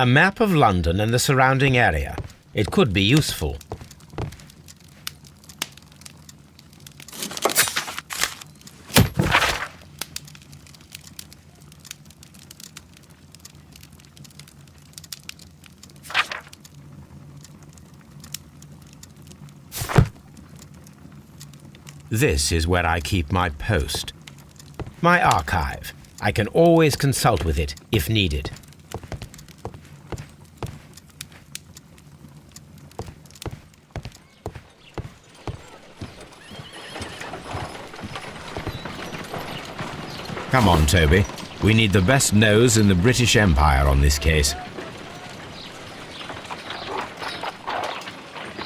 A map of London and the surrounding area. It could be useful. This is where I keep my post. My archive. I can always consult with it if needed. Come on, Toby. We need the best nose in the British Empire on this case.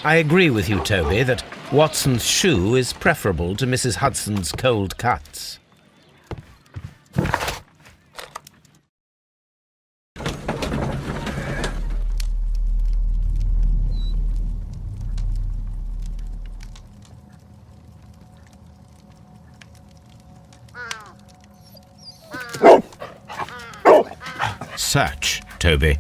I agree with you, Toby, that Watson's shoe is preferable to Mrs. Hudson's cold cuts. Search, Toby.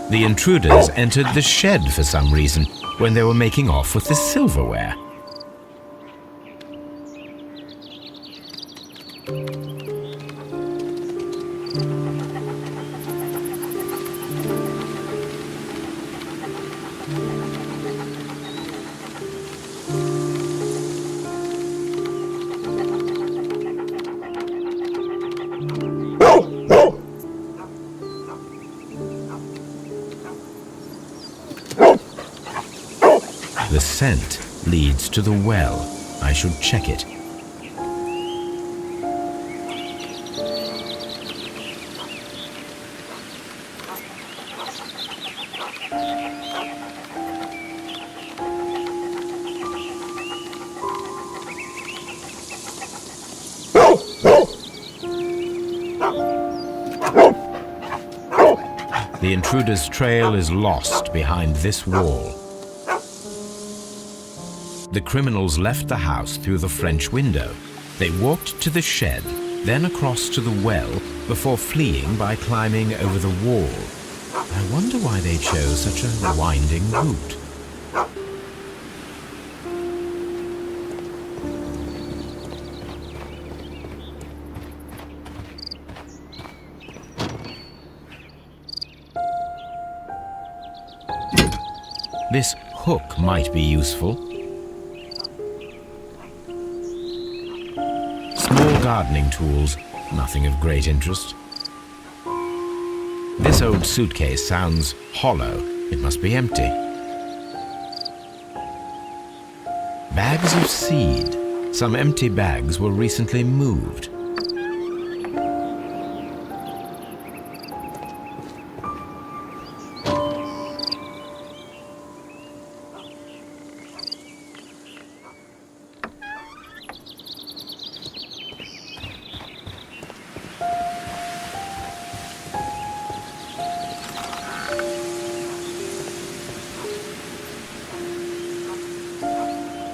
The intruders entered the shed for some reason when they were making off with the silverware. The scent leads to the well. I should check it. The intruder's trail is lost behind this wall. The criminals left the house through the French window. They walked to the shed, then across to the well, before fleeing by climbing over the wall. I wonder why they chose such a winding route. This hook might be useful. Small gardening tools, nothing of great interest. This old suitcase sounds hollow. It must be empty. Bags of seed. Some empty bags were recently moved.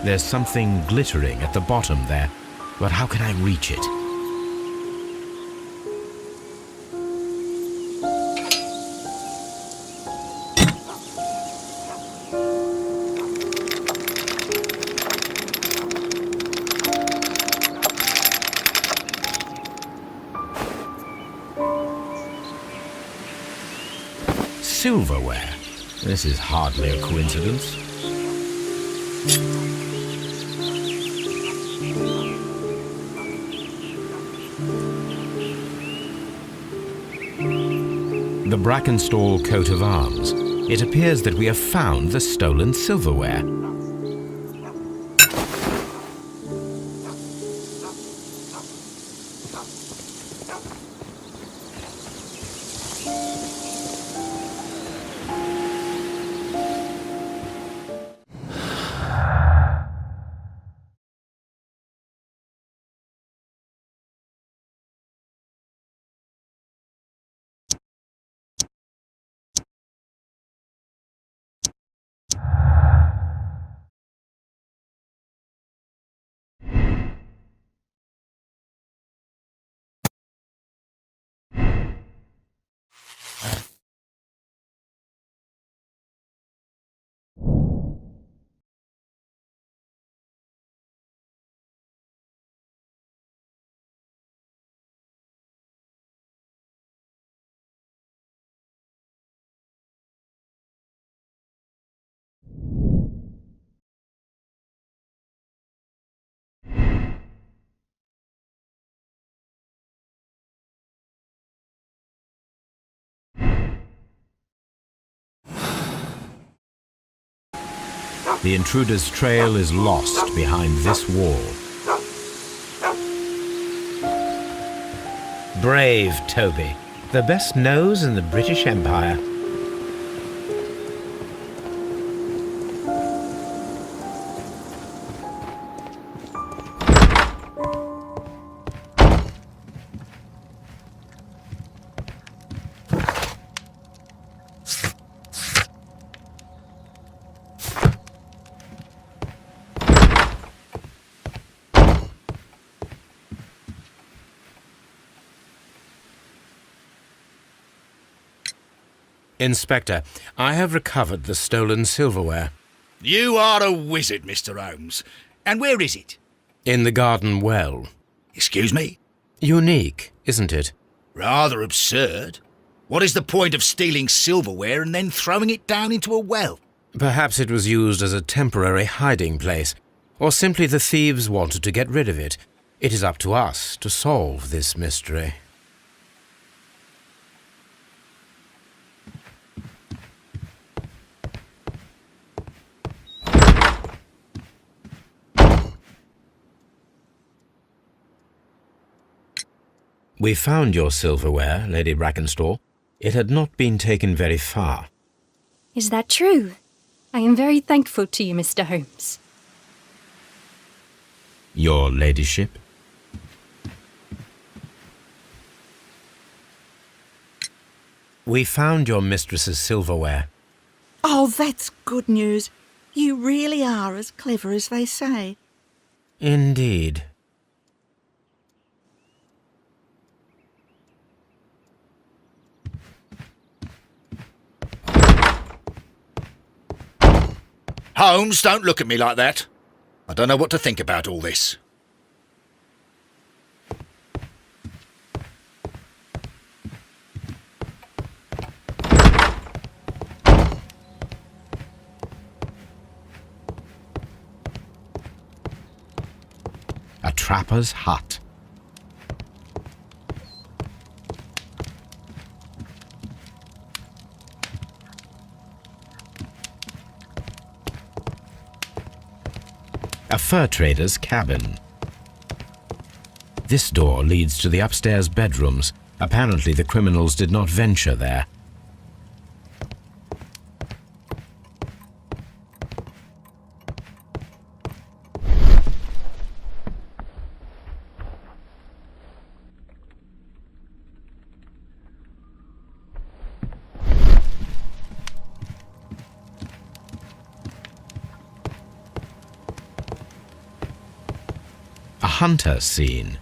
There's something glittering at the bottom there, but how can I reach it? Silverware. This is hardly a coincidence. the Brackenstall coat of arms, it appears that we have found the stolen silverware. The intruder's trail is lost behind this wall. Brave Toby, the best nose in the British Empire. Inspector, I have recovered the stolen silverware. You are a wizard, Mr. Holmes. And where is it? In the garden well. Excuse me? Unique, isn't it? Rather absurd. What is the point of stealing silverware and then throwing it down into a well? Perhaps it was used as a temporary hiding place, or simply the thieves wanted to get rid of it. It is up to us to solve this mystery. We found your silverware, Lady Brackenstall. It had not been taken very far. Is that true? I am very thankful to you, Mr. Holmes. Your ladyship? We found your mistress's silverware. Oh, that's good news. You really are as clever as they say. Indeed. Holmes, don't look at me like that. I don't know what to think about all this. A trapper's hut. A fur trader's cabin. This door leads to the upstairs bedrooms. Apparently the criminals did not venture there. A hunter scene.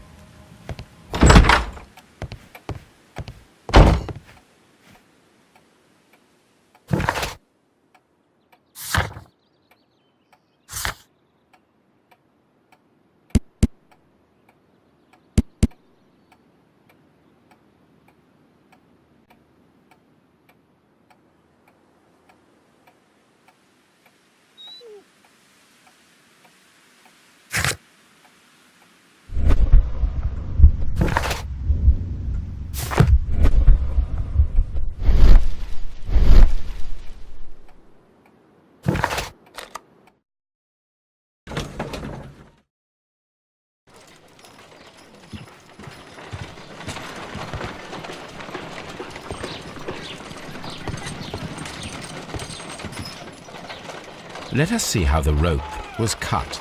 Let us see how the rope was cut.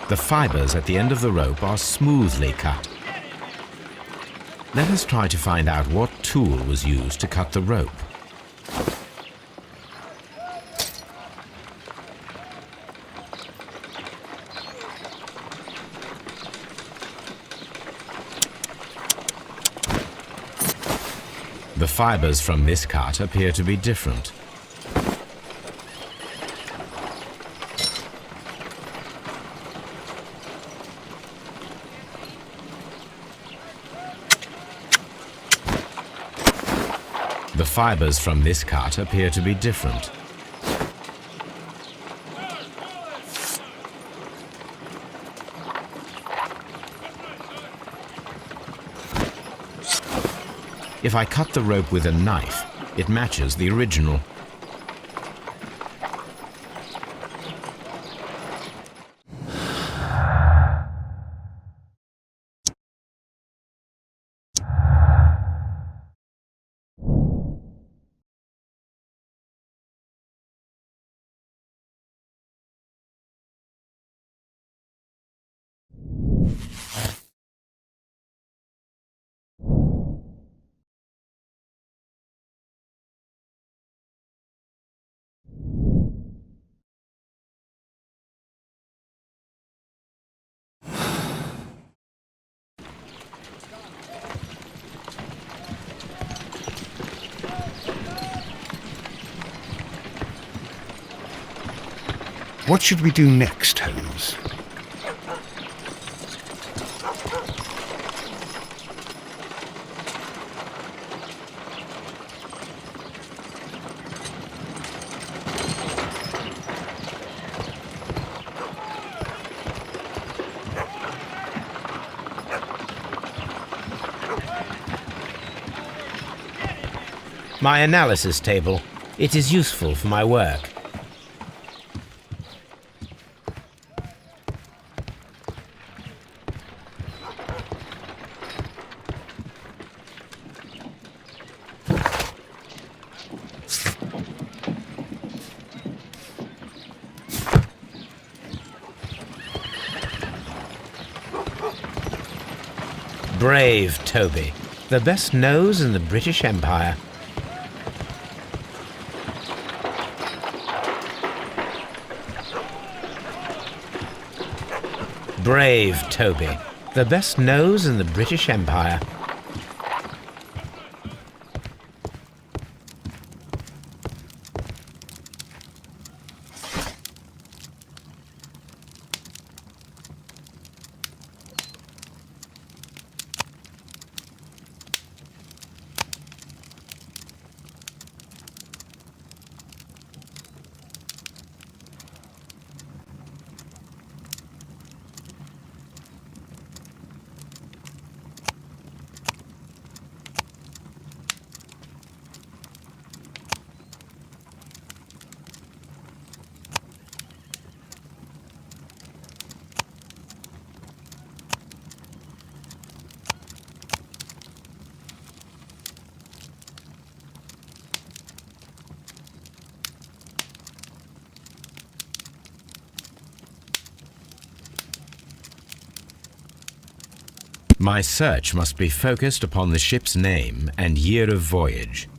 The fibers at the end of the rope are smoothly cut. Let us try to find out what tool was used to cut the rope. The fibers from this cut appear to be different. The fibers from this cut appear to be different. If I cut the rope with a knife, it matches the original. What should we do next, Holmes? My analysis table. It is useful for my work. Brave Toby, the best nose in the British Empire. Brave Toby, the best nose in the British Empire. My search must be focused upon the ship's name and year of voyage.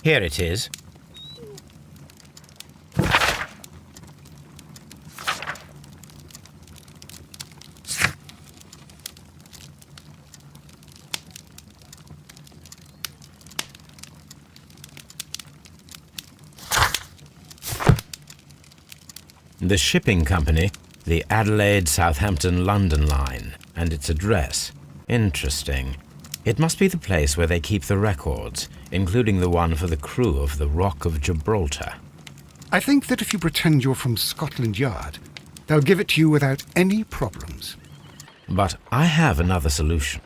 Here it is. The shipping company, the Adelaide, Southampton, London line, and its address. Interesting. It must be the place where they keep the records, including the one for the crew of the Rock of Gibraltar. I think that if you pretend you're from Scotland Yard, they'll give it to you without any problems. But I have another solution.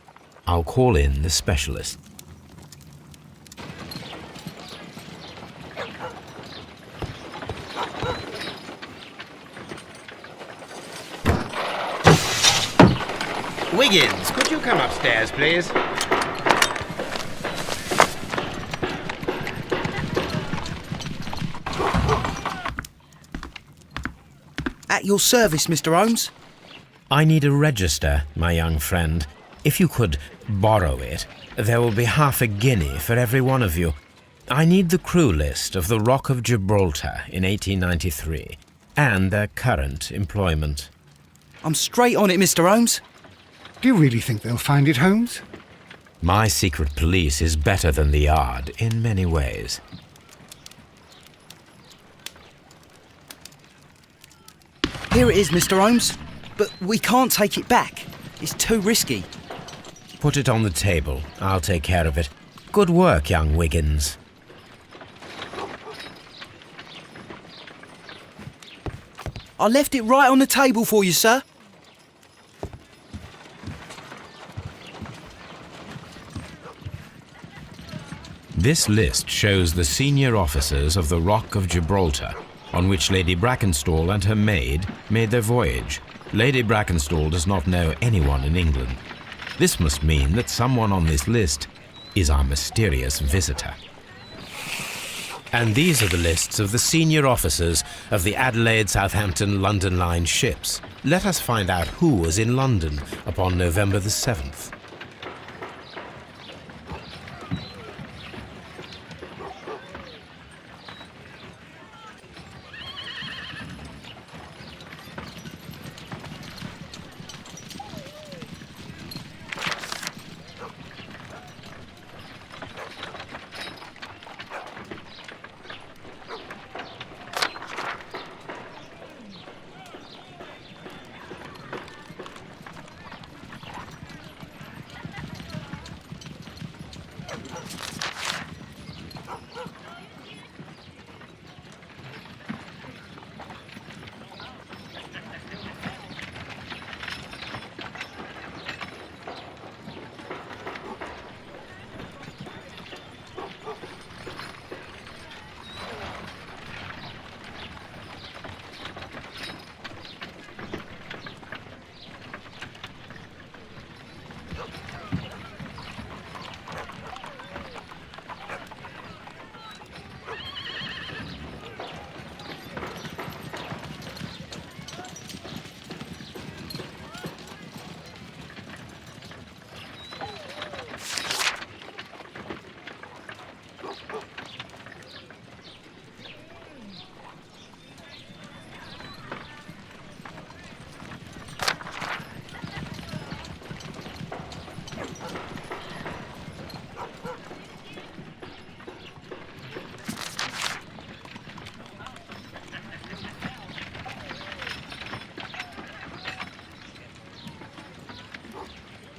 I'll call in the specialist. Wiggins, could you come upstairs, please? At your service, Mr. Holmes. I need a register, my young friend. If you could borrow it, there will be half a guinea for every one of you. I need the crew list of the Rock of Gibraltar in 1893 and their current employment. I'm straight on it, Mr. Holmes. Do you really think they'll find it, Holmes? My secret police is better than the Yard in many ways. Here it is, Mr. Holmes. But we can't take it back. It's too risky. Put it on the table. I'll take care of it. Good work, young Wiggins. I left it right on the table for you, sir. This list shows the senior officers of the Rock of Gibraltar, on which Lady Brackenstall and her maid made their voyage. Lady Brackenstall does not know anyone in England. This must mean that someone on this list is our mysterious visitor. And these are the lists of the senior officers of the Adelaide, Southampton, London line ships. Let us find out who was in London upon November the 7th.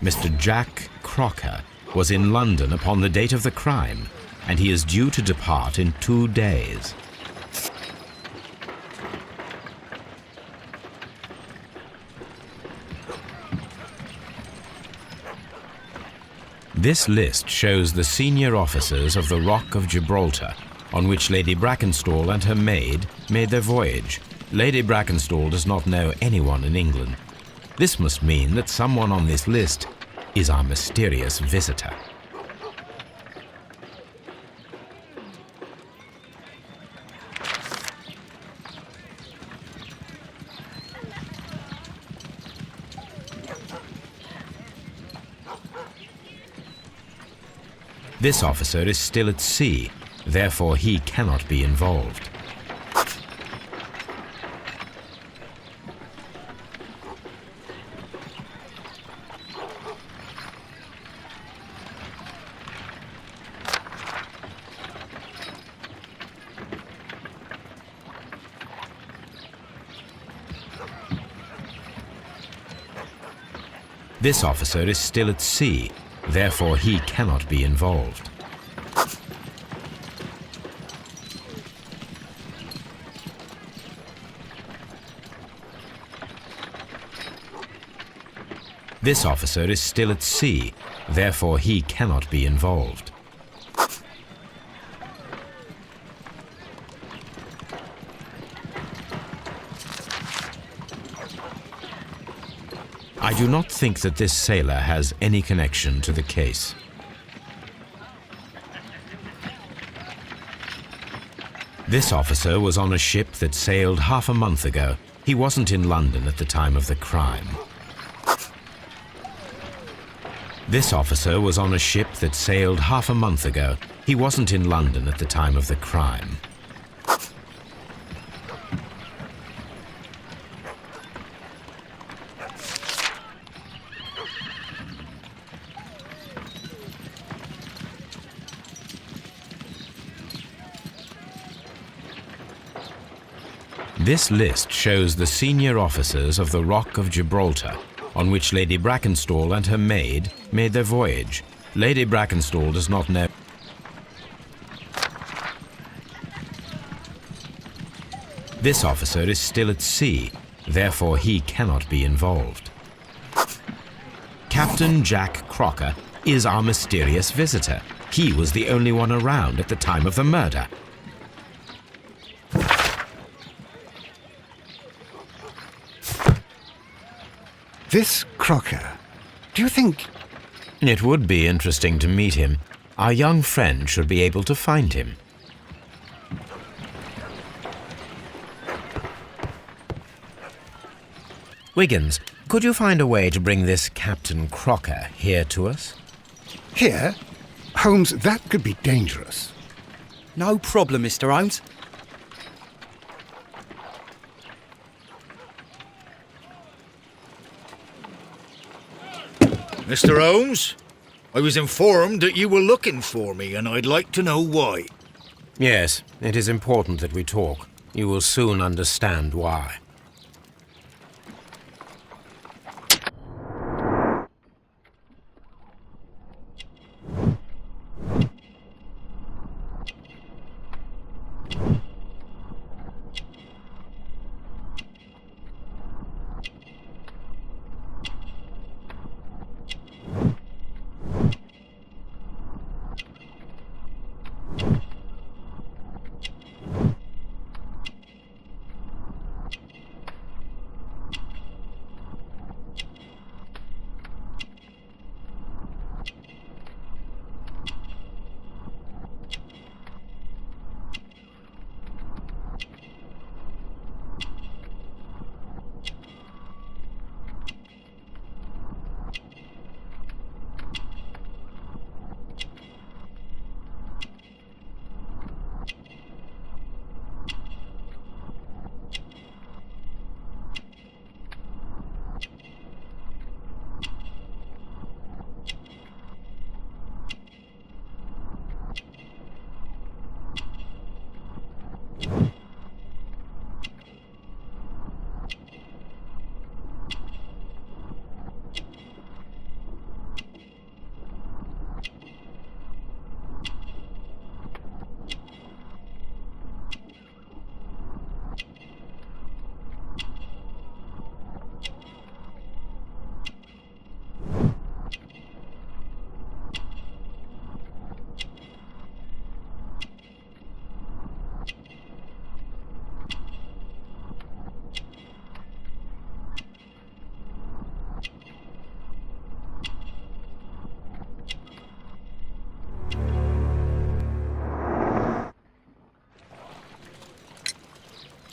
Mr. Jack Crocker was in London upon the date of the crime, and he is due to depart in 2 days. This list shows the senior officers of the Rock of Gibraltar, on which Lady Brackenstall and her maid made their voyage. Lady Brackenstall does not know anyone in England. This must mean that someone on this list is our mysterious visitor. This officer is still at sea, therefore he cannot be involved. This officer is still at sea, therefore he cannot be involved. This officer is still at sea, therefore he cannot be involved. I do not think that this sailor has any connection to the case. This officer was on a ship that sailed half a month ago. He wasn't in London at the time of the crime. This officer was on a ship that sailed half a month ago. He wasn't in London at the time of the crime. This list shows the senior officers of the Rock of Gibraltar, on which Lady Brackenstall and her maid made their voyage. Lady Brackenstall does not know. This officer is still at sea, therefore he cannot be involved. Captain Jack Crocker is our mysterious visitor. He was the only one around at the time of the murder. This Crocker, do you think... It would be interesting to meet him. Our young friend should be able to find him. Wiggins, could you find a way to bring this Captain Crocker here to us? Here? Holmes, that could be dangerous. No problem, Mr. Holmes. Mr. Holmes, I was informed that you were looking for me, and I'd like to know why. Yes, it is important that we talk. You will soon understand why.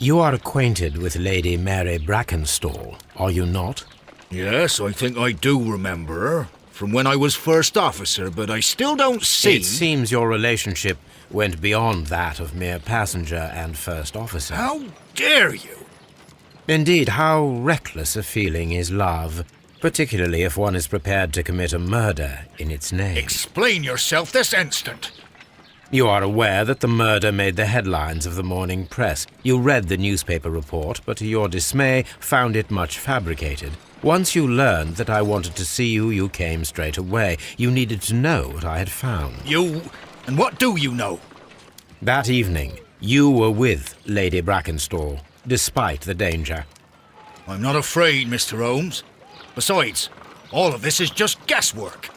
You are acquainted with Lady Mary Brackenstall, are you not? Yes, I think I do remember her, from when I was first officer, but I still don't see... It seems your relationship went beyond that of mere passenger and first officer. How dare you? Indeed, how reckless a feeling is love, particularly if one is prepared to commit a murder in its name. Explain yourself this instant. You are aware that the murder made the headlines of the morning press. You read the newspaper report, but to your dismay found it much fabricated. Once you learned that I wanted to see you, you came straight away. You needed to know what I had found. You... and what do you know? That evening, you were with Lady Brackenstall, despite the danger. I'm not afraid, Mr. Holmes. Besides, all of this is just guesswork.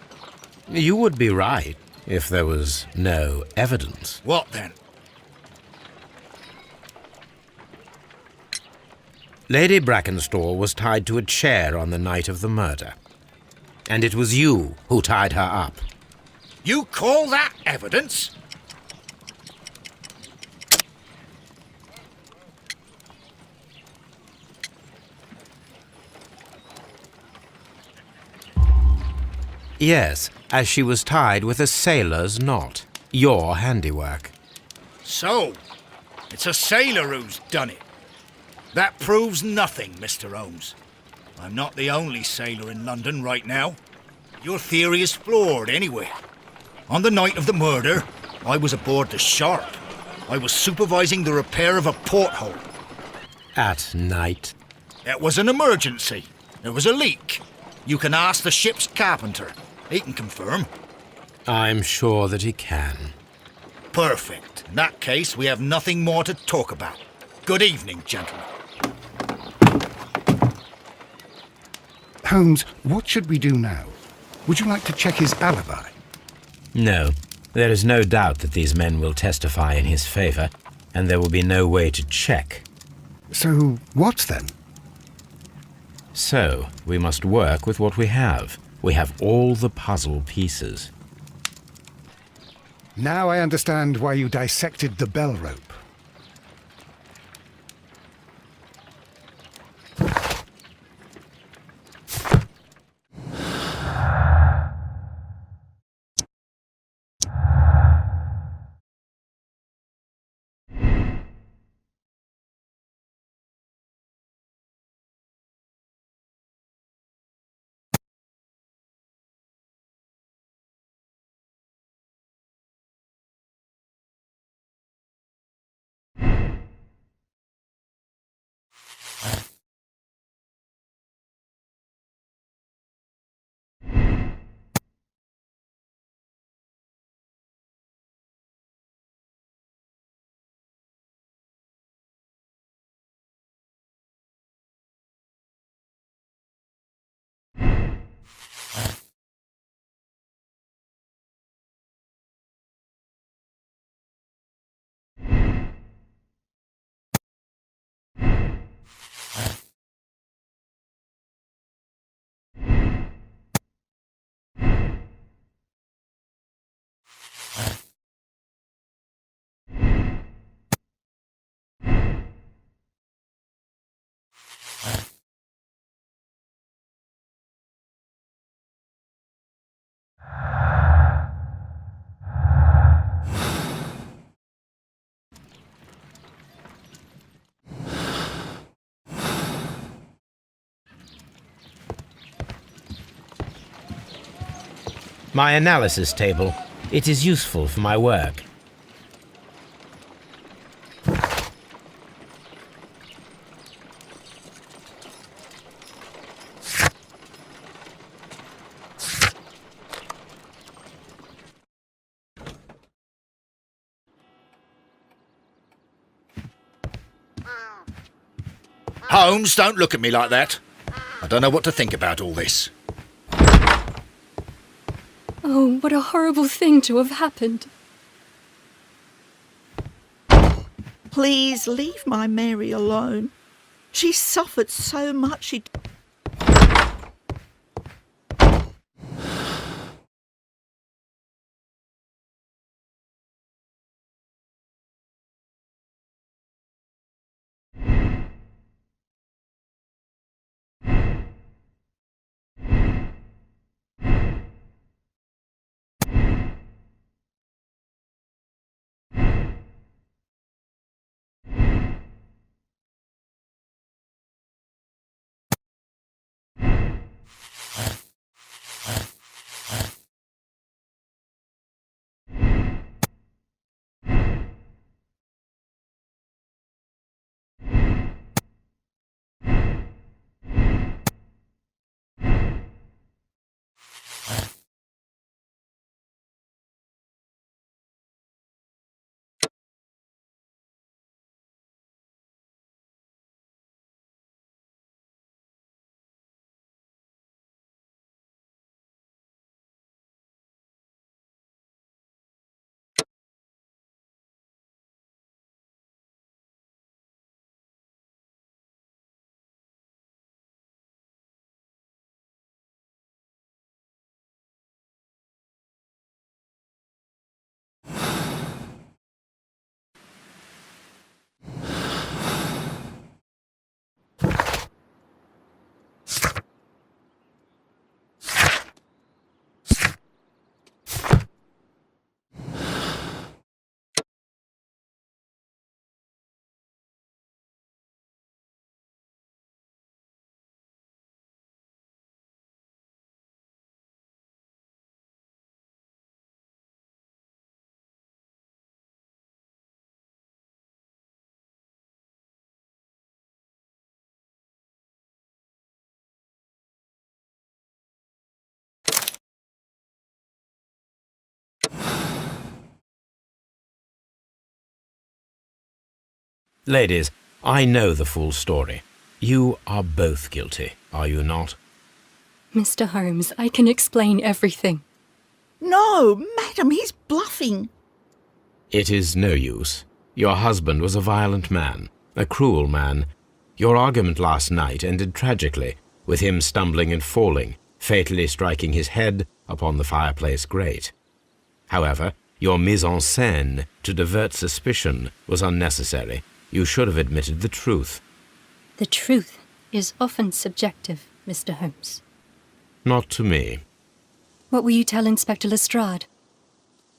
You would be right if there was no evidence. What then? Lady Brackenstall was tied to a chair on the night of the murder. And it was you who tied her up. You call that evidence? Yes, as she was tied with a sailor's knot. Your handiwork. So, it's a sailor who's done it. That proves nothing, Mr. Holmes. I'm not the only sailor in London right now. Your theory is flawed anyway. On the night of the murder, I was aboard the Sharp. I was supervising the repair of a porthole. At night. It was an emergency. There was a leak. You can ask the ship's carpenter. He can confirm. I'm sure that he can. Perfect. In that case, we have nothing more to talk about. Good evening, gentlemen. Holmes, what should we do now? Would you like to check his alibi? No, there is no doubt that these men will testify in his favor, and there will be no way to check. So, what then? So, we must work with what we have. We have all the puzzle pieces. Now I understand why you dissected the bell rope. My analysis table. It is useful for my work. Holmes, don't look at me like that. I don't know what to think about all this. Oh, what a horrible thing to have happened. Please leave my Mary alone. She suffered so much she... Ladies, I know the full story. You are both guilty, are you not? Mr. Holmes, I can explain everything. No, madam, he's bluffing. It is no use. Your husband was a violent man, a cruel man. Your argument last night ended tragically, with him stumbling and falling, fatally striking his head upon the fireplace grate. However, your mise en scène to divert suspicion was unnecessary. You should have admitted the truth. The truth is often subjective, Mr. Holmes. Not to me. What will you tell Inspector Lestrade?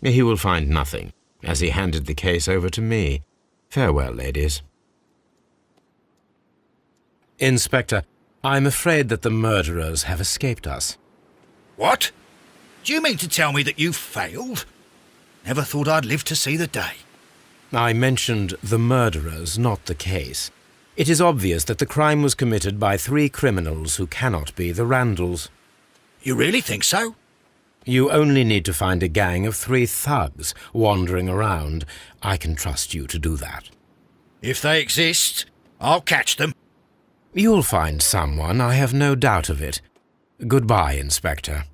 He will find nothing, as he handed the case over to me. Farewell, ladies. Inspector, I'm afraid that the murderers have escaped us. What? Do you mean to tell me that you failed? Never thought I'd live to see the day. I mentioned the murderers, not the case. It is obvious that the crime was committed by 3 criminals who cannot be the Randalls. You really think so? You only need to find a gang of 3 thugs wandering around. I can trust you to do that. If they exist, I'll catch them. You'll find someone, I have no doubt of it. Goodbye, Inspector.